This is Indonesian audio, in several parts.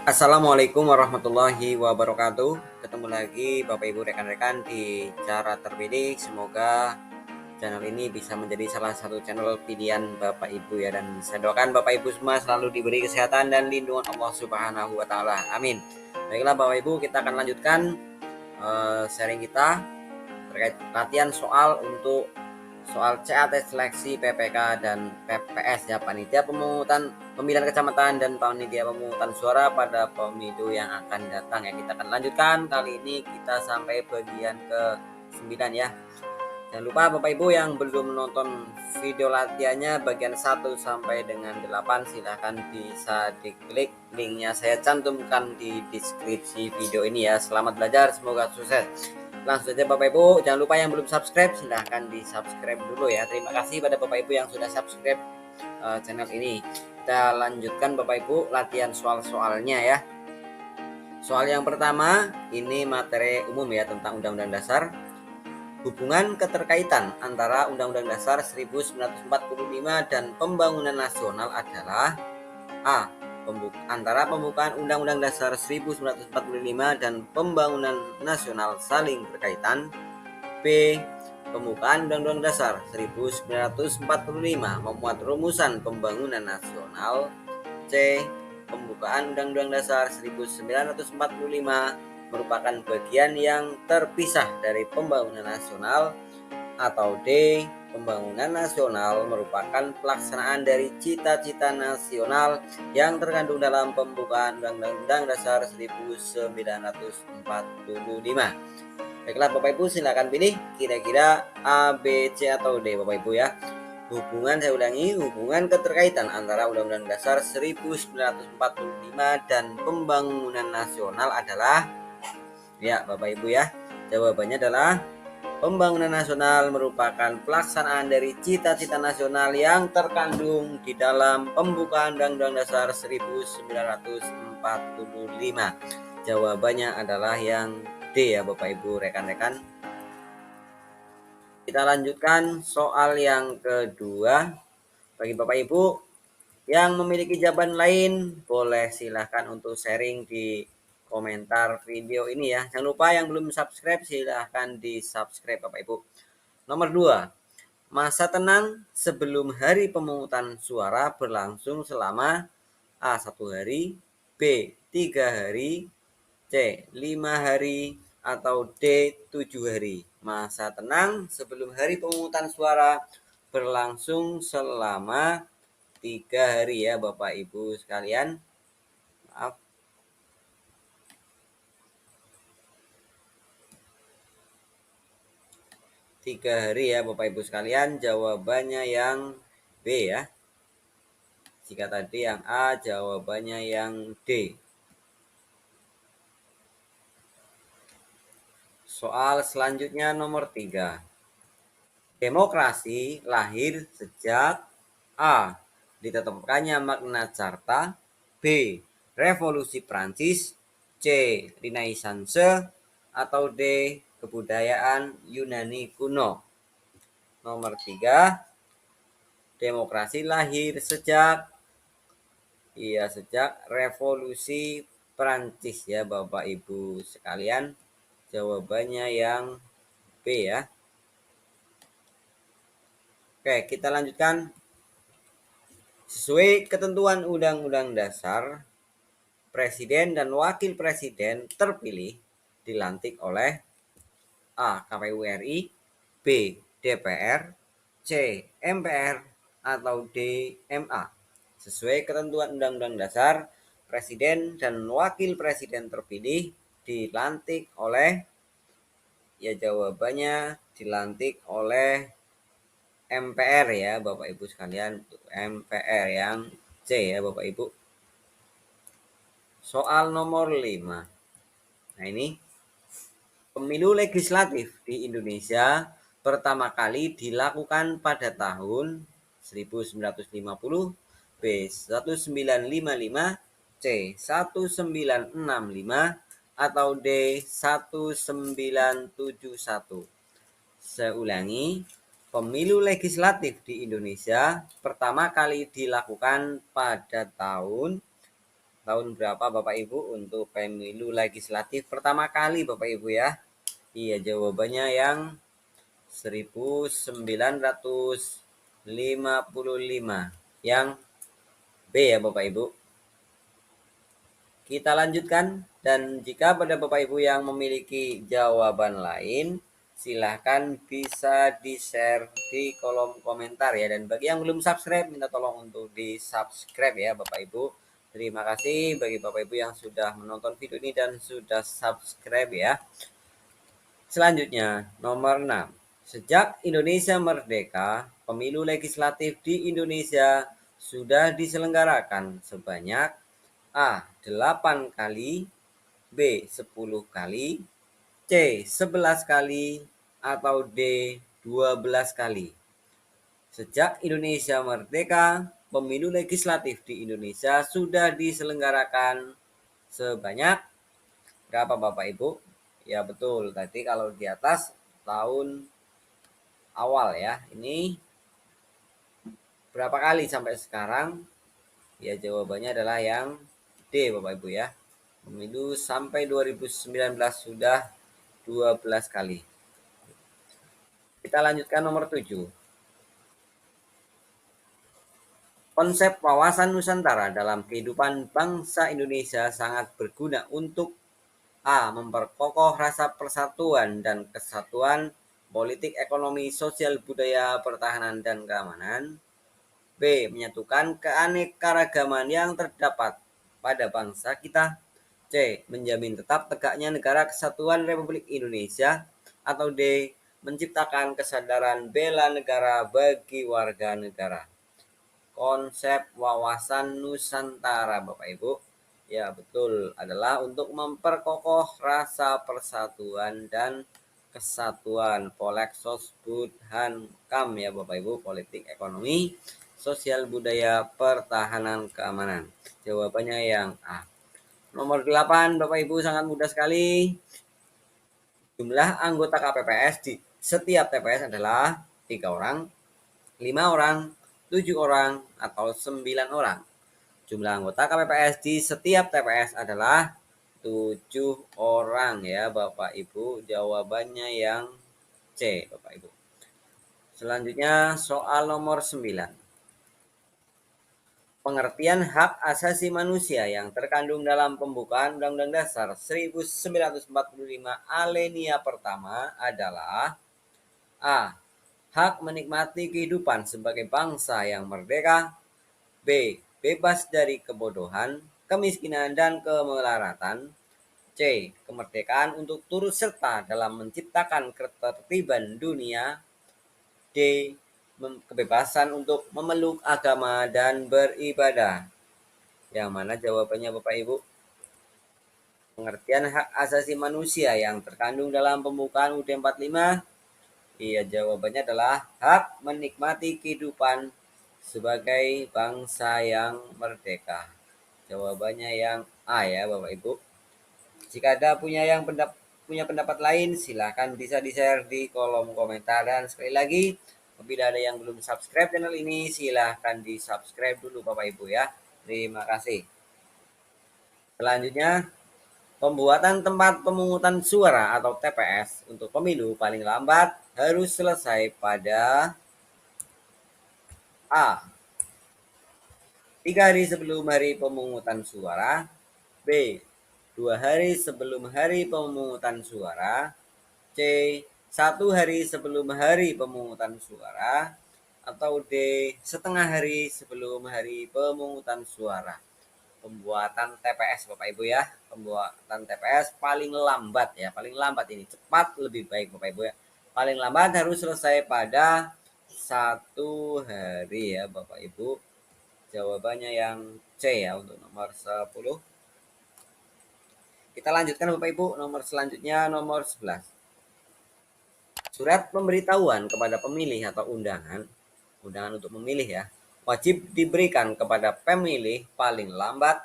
Assalamualaikum warahmatullahi wabarakatuh. Ketemu lagi Bapak Ibu rekan-rekan di Cara Terpilih. Semoga channel ini bisa menjadi salah satu channel pilihan Bapak Ibu ya, dan saya doakan Bapak Ibu semua selalu diberi kesehatan dan lindungan Allah Subhanahu wa taala. Amin. Baiklah Bapak Ibu, kita akan lanjutkan sharing kita terkait latihan soal untuk soal CAT seleksi PPK dan PPS ya, panitia pemungutan pemilihan kecamatan dan panitia pemungutan suara pada pemilu yang akan datang ya. Kita akan lanjutkan, kali ini kita sampai bagian ke 9 ya. Jangan lupa Bapak Ibu yang belum menonton video latihannya bagian 1 sampai dengan 8, silahkan bisa diklik linknya, saya cantumkan di deskripsi video ini ya. Selamat belajar, semoga sukses. Langsung saja Bapak Ibu, jangan lupa yang belum subscribe silahkan di subscribe dulu ya. Terima kasih pada Bapak Ibu yang sudah subscribe channel ini. Kita lanjutkan Bapak Ibu latihan soal-soalnya ya. Soal yang pertama ini materi umum ya, tentang Undang-Undang Dasar. Hubungan keterkaitan antara Undang-Undang Dasar 1945 dan pembangunan nasional adalah A. Antara pembukaan Undang-Undang Dasar 1945 dan pembangunan nasional saling berkaitan. B. Pembukaan Undang-Undang Dasar 1945 memuat rumusan pembangunan nasional. C. Pembukaan Undang-Undang Dasar 1945 merupakan bagian yang terpisah dari pembangunan nasional. Atau D. Pembangunan nasional merupakan pelaksanaan dari cita-cita nasional yang terkandung dalam pembukaan Undang-Undang Dasar 1945. Baiklah Bapak Ibu, silakan pilih kira-kira A, B, C atau D Bapak Ibu ya. Saya ulangi, hubungan keterkaitan antara Undang-Undang Dasar 1945 dan pembangunan nasional adalah, ya Bapak Ibu ya, jawabannya adalah pembangunan nasional merupakan pelaksanaan dari cita-cita nasional yang terkandung di dalam pembukaan Undang-Undang Dasar 1945. Jawabannya adalah yang D ya Bapak Ibu rekan-rekan. Kita lanjutkan soal yang kedua. Bagi Bapak Ibu yang memiliki jawaban lain, boleh silahkan untuk sharing di komentar video ini ya. Jangan lupa yang belum subscribe silahkan di subscribe Bapak Ibu. Nomor 2. Masa tenang sebelum hari pemungutan suara berlangsung selama A. 1 hari, B. 3 hari, C. 5 hari, atau D. 7 hari. Masa tenang sebelum hari pemungutan suara berlangsung selama 3 hari ya Bapak Ibu sekalian. Maaf. 3 hari ya Bapak Ibu sekalian. Jawabannya yang B ya. Jika tadi yang A, jawabannya yang D. Soal selanjutnya nomor 3. Demokrasi lahir sejak A. Ditetapkannya Magna Carta, B. Revolusi Prancis, C. Renaissance, atau D. Kebudayaan Yunani kuno. Nomor 3. Demokrasi lahir sejak Revolusi Prancis ya Bapak Ibu sekalian. Jawabannya yang B ya. Oke, kita lanjutkan. Sesuai ketentuan Undang-Undang Dasar, Presiden dan Wakil Presiden terpilih dilantik oleh A. KPU RI, B. DPR, C. MPR, atau D. MA. Sesuai ketentuan Undang-Undang Dasar, Presiden dan Wakil Presiden terpilih dilantik oleh, ya jawabannya dilantik oleh MPR ya Bapak Ibu sekalian. MPR yang C ya Bapak Ibu. Soal nomor 5. Nah ini, pemilu legislatif di Indonesia pertama kali dilakukan pada tahun 1950, B 1955, C 1965, atau D 1971. Saya ulangi, pemilu legislatif di Indonesia pertama kali dilakukan pada tahun tahun berapa Bapak Ibu untuk pemilu legislatif pertama kali Bapak Ibu ya? Iya, jawabannya yang 1955. Yang B ya Bapak Ibu. Kita lanjutkan, dan jika pada Bapak Ibu yang memiliki jawaban lain, silahkan bisa di-share di kolom komentar ya. Dan bagi yang belum subscribe, minta tolong untuk di-subscribe ya Bapak Ibu. Terima kasih bagi Bapak Ibu yang sudah menonton video ini dan sudah subscribe ya. Selanjutnya, nomor 6. Sejak Indonesia merdeka, pemilu legislatif di Indonesia sudah diselenggarakan sebanyak A. 8 kali, B. 10 kali, C. 11 kali, atau D. 12 kali. Sejak Indonesia merdeka, pemilu legislatif di Indonesia sudah diselenggarakan sebanyak berapa Bapak Ibu? Ya betul, tadi kalau di atas tahun awal ya. Ini berapa kali sampai sekarang? Ya jawabannya adalah yang D Bapak Ibu ya. Pemilu sampai 2019 sudah 12 kali. Kita lanjutkan nomor 7. Konsep wawasan Nusantara dalam kehidupan bangsa Indonesia sangat berguna untuk A. Memperkokoh rasa persatuan dan kesatuan politik, ekonomi, sosial, budaya, pertahanan, dan keamanan. B. Menyatukan keanekaragaman yang terdapat pada bangsa kita. C. Menjamin tetap tegaknya negara kesatuan Republik Indonesia. Atau D. Menciptakan kesadaran bela negara bagi warga negara. Konsep wawasan Nusantara Bapak Ibu, ya betul, adalah untuk memperkokoh rasa persatuan dan kesatuan. Poleksos Budhankam ya Bapak Ibu, politik, ekonomi, sosial, budaya, pertahanan, keamanan. Jawabannya yang A. Nomor 8 Bapak Ibu, sangat mudah sekali. Jumlah anggota KPPS di setiap TPS adalah 3 orang, 5 orang, 7 orang, atau 9 orang. Jumlah anggota KPPS di setiap TPS adalah 7 orang ya Bapak Ibu. Jawabannya yang C Bapak Ibu. Selanjutnya soal nomor 9. Pengertian hak asasi manusia yang terkandung dalam pembukaan Undang-Undang Dasar 1945 alinea pertama adalah A. Hak menikmati kehidupan sebagai bangsa yang merdeka. B. Bebas dari kebodohan, kemiskinan, dan kemelaratan. C. Kemerdekaan untuk turut serta dalam menciptakan ketertiban dunia. D. Kebebasan untuk memeluk agama dan beribadah. Yang mana jawabannya Bapak Ibu? Pengertian hak asasi manusia yang terkandung dalam pembukaan UUD 45. Iya, jawabannya adalah hak menikmati kehidupan sebagai bangsa yang merdeka. Jawabannya yang A ya Bapak Ibu. Jika ada punya pendapat lain, silahkan bisa di-share di kolom komentar. Dan sekali lagi, apabila ada yang belum subscribe channel ini, silahkan di-subscribe dulu Bapak Ibu ya. Terima kasih. Selanjutnya, pembuatan tempat pemungutan suara atau TPS untuk pemilu paling lambat harus selesai pada A. 3 hari sebelum hari pemungutan suara. B. 2 hari sebelum hari pemungutan suara. C. 1 hari sebelum hari pemungutan suara. Atau D. Setengah hari sebelum hari pemungutan suara. Pembuatan TPS Bapak Ibu ya. Pembuatan TPS paling lambat ya. Paling lambat ini. Cepat lebih baik Bapak Ibu ya. Paling lambat harus selesai pada 1 hari ya Bapak Ibu. Jawabannya yang C ya untuk nomor 10. Kita lanjutkan Bapak Ibu, nomor selanjutnya nomor 11. Surat pemberitahuan kepada pemilih atau undangan untuk memilih ya, wajib diberikan kepada pemilih paling lambat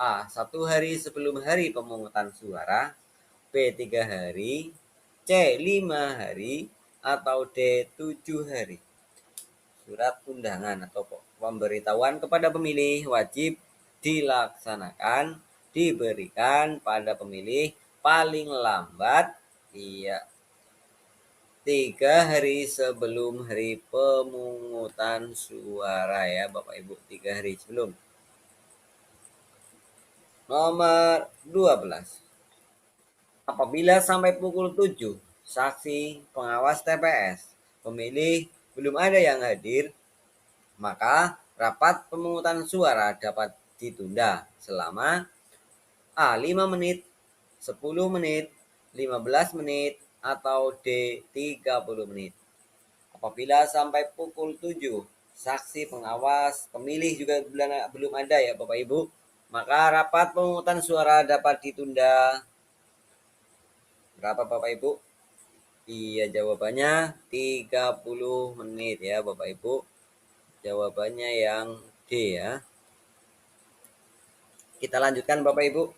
A. 1 hari sebelum hari pemungutan suara, B. 3 hari, C. 5 hari, atau D. 7 hari. Surat undangan atau pemberitahuan kepada pemilih wajib dilaksanakan diberikan pada pemilih paling lambat 3 hari sebelum hari pemungutan suara ya Bapak Ibu, 3 hari sebelum. Nomor 12. Apabila sampai pukul 7, saksi pengawas TPS pemilih belum ada yang hadir, maka rapat pemungutan suara dapat ditunda selama A. 5 menit, 10 menit, 15 menit, atau D. 30 menit. Apabila sampai pukul 7, saksi pengawas pemilih juga belum ada ya Bapak Ibu, maka rapat pemungutan suara dapat ditunda. Berapa Bapak Ibu? Iya, jawabannya 30 menit ya Bapak Ibu. Jawabannya yang D ya. Kita lanjutkan Bapak Ibu.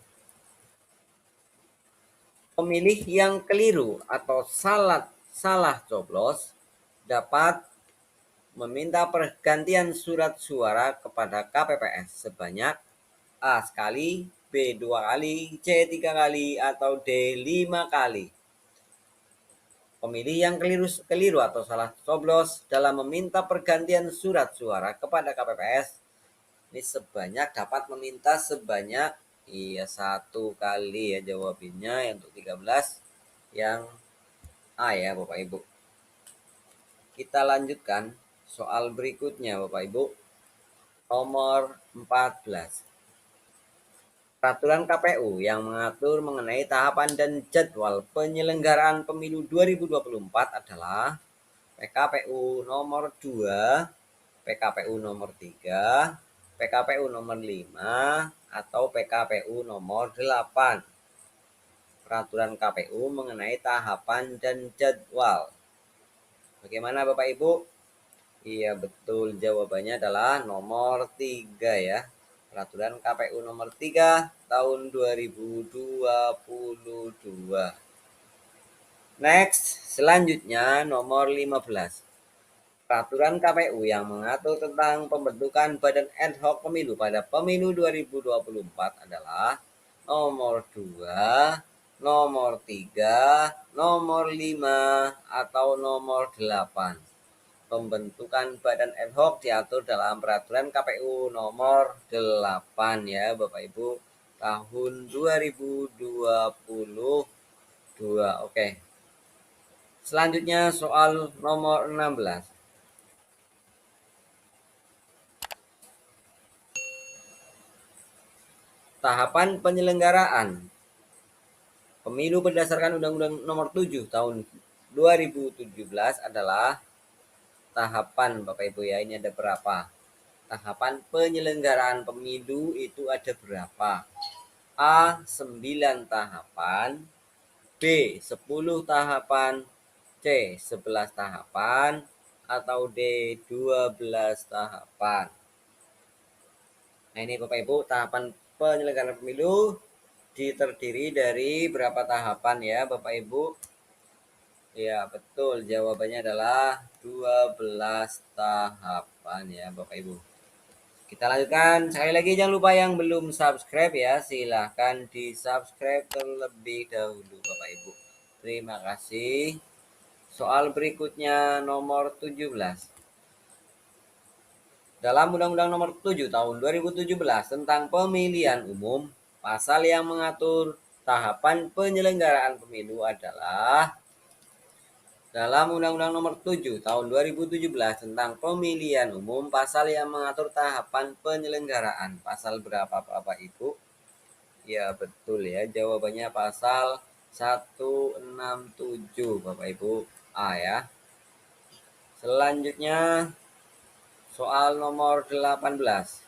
Pemilih yang keliru atau salah coblos dapat meminta pergantian surat suara kepada KPPS sebanyak A sekali, B 2 kali, C 3 kali, atau D 5 kali. Pemilih yang keliru atau salah coblos dalam meminta pergantian surat suara kepada KPPS ini dapat meminta sebanyak 1 kali ya jawabannya untuk 13 yang A ya Bapak Ibu. Kita lanjutkan soal berikutnya Bapak Ibu. Nomor 14. Peraturan KPU yang mengatur mengenai tahapan dan jadwal penyelenggaraan pemilu 2024 adalah PKPU nomor 2, PKPU nomor 3, PKPU nomor 5, atau PKPU nomor 8. Peraturan KPU mengenai tahapan dan jadwal. Bagaimana Bapak Ibu? Iya betul, jawabannya adalah nomor 3 ya. Peraturan KPU nomor 3 tahun 2022. Next, selanjutnya nomor 15. Peraturan KPU yang mengatur tentang pembentukan badan ad hoc pemilu pada pemilu 2024 adalah nomor 2, nomor 3, nomor 5, atau nomor 8. Pembentukan badan ad hoc diatur dalam peraturan KPU nomor 8 ya Bapak Ibu tahun 2022. Oke. Selanjutnya soal nomor 16. Tahapan penyelenggaraan pemilu berdasarkan Undang-Undang Nomor 7 Tahun 2017 adalah tahapan Bapak Ibu ya. Ini ada berapa? Tahapan penyelenggaraan pemilu itu ada berapa? A. 9 tahapan, B. 10 tahapan, C. 11 tahapan, atau D. 12 tahapan. Nah ini Bapak Ibu tahapan penyelenggaraan pemilu terdiri dari berapa tahapan ya Bapak Ibu? Ya betul, jawabannya adalah 12 tahapan ya Bapak Ibu. Kita lanjutkan, sekali lagi jangan lupa yang belum subscribe ya, silahkan di subscribe terlebih dahulu Bapak Ibu. Terima kasih. Soal berikutnya nomor 17. Dalam Undang-Undang Nomor 7 Tahun 2017 tentang Pemilihan Umum, pasal yang mengatur tahapan penyelenggaraan pemilu adalah dalam Undang-Undang Nomor 7 Tahun 2017 tentang Pemilihan Umum, pasal yang mengatur tahapan penyelenggaraan. Pasal berapa Bapak Ibu? Ya betul ya, jawabannya pasal 167 Bapak Ibu A ya. Selanjutnya soal nomor 18.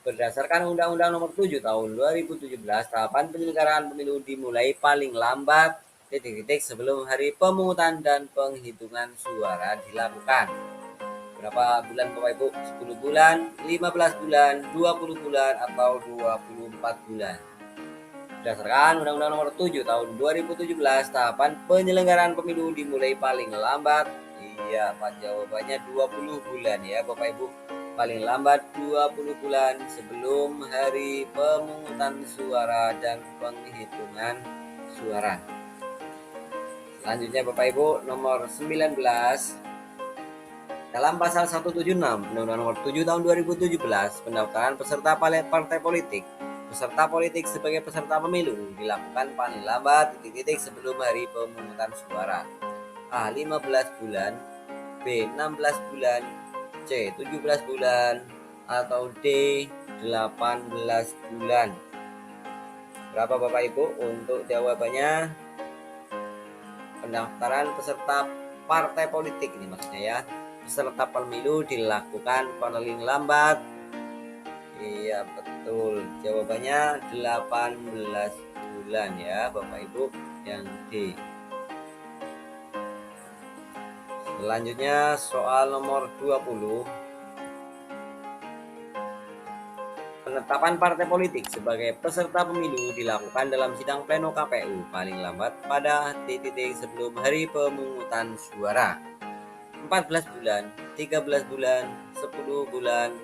Berdasarkan Undang-Undang Nomor 7 Tahun 2017, tahapan penyelenggaraan pemilu dimulai paling lambat sebelum hari pemungutan dan penghitungan suara dilakukan. Berapa bulan Bapak Ibu? 10 bulan, 15 bulan, 20 bulan, atau 24 bulan. Berdasarkan Undang-Undang Nomor 7 Tahun 2017, tahapan penyelenggaraan pemilu dimulai paling lambat. Iya, Pak, jawabannya 20 bulan ya Bapak Ibu. paling lambat 20 bulan sebelum hari pemungutan suara dan penghitungan suara. Selanjutnya Bapak Ibu, nomor 19. Dalam pasal 176 Undang-Undang Nomor 7 Tahun 2017, pendaftaran peserta partai politik. Peserta politik sebagai peserta pemilu dilakukan paling lambat titik-titik sebelum hari pemungutan suara. A. 15 bulan, B. 16 bulan, C. 17 bulan, atau D. 18 bulan. Berapa Bapak Ibu untuk jawabannya? Pendaftaran peserta partai politik ini maksudnya ya. Peserta pemilu dilakukan paling lambat. Iya betul, jawabannya 18 bulan ya Bapak Ibu, yang D. Selanjutnya soal nomor 20. Penetapan partai politik sebagai peserta pemilu dilakukan dalam sidang pleno KPU paling lambat pada titik sebelum hari pemungutan suara. 14 bulan, 13 bulan, 10 bulan,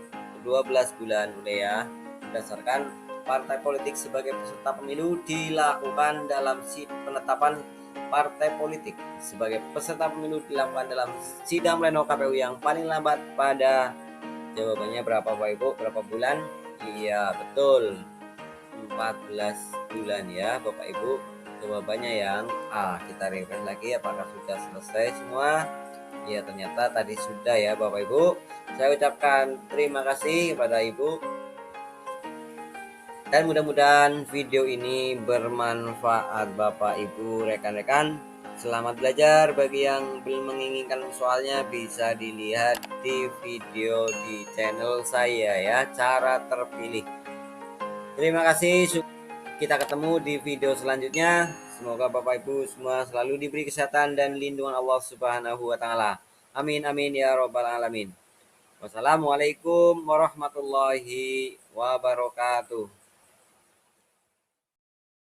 12 bulan udah ya. Berdasarkan partai politik sebagai peserta pemilu dilakukan dalam penetapan partai politik sebagai peserta pemilu dilakukan dalam sidang pleno KPU yang paling lambat pada, jawabannya berapa Bapak Ibu? Berapa bulan? Iya betul, 14 bulan ya Bapak Ibu. Jawabannya yang A. Kita refresh lagi apakah sudah selesai semua. Ya ternyata tadi sudah ya Bapak Ibu. Saya ucapkan terima kasih kepada Ibu. Dan mudah-mudahan video ini bermanfaat Bapak Ibu, rekan-rekan. Selamat belajar. Bagi yang belum menginginkan soalnya bisa dilihat di video di channel saya ya, cara terpilih. Terima kasih. Kita ketemu di video selanjutnya. Semoga Bapak Ibu semua selalu diberi kesehatan dan lindungan Allah Subhanahu wa taala. Amin amin ya robbal alamin. Wassalamualaikum warahmatullahi wabarakatuh.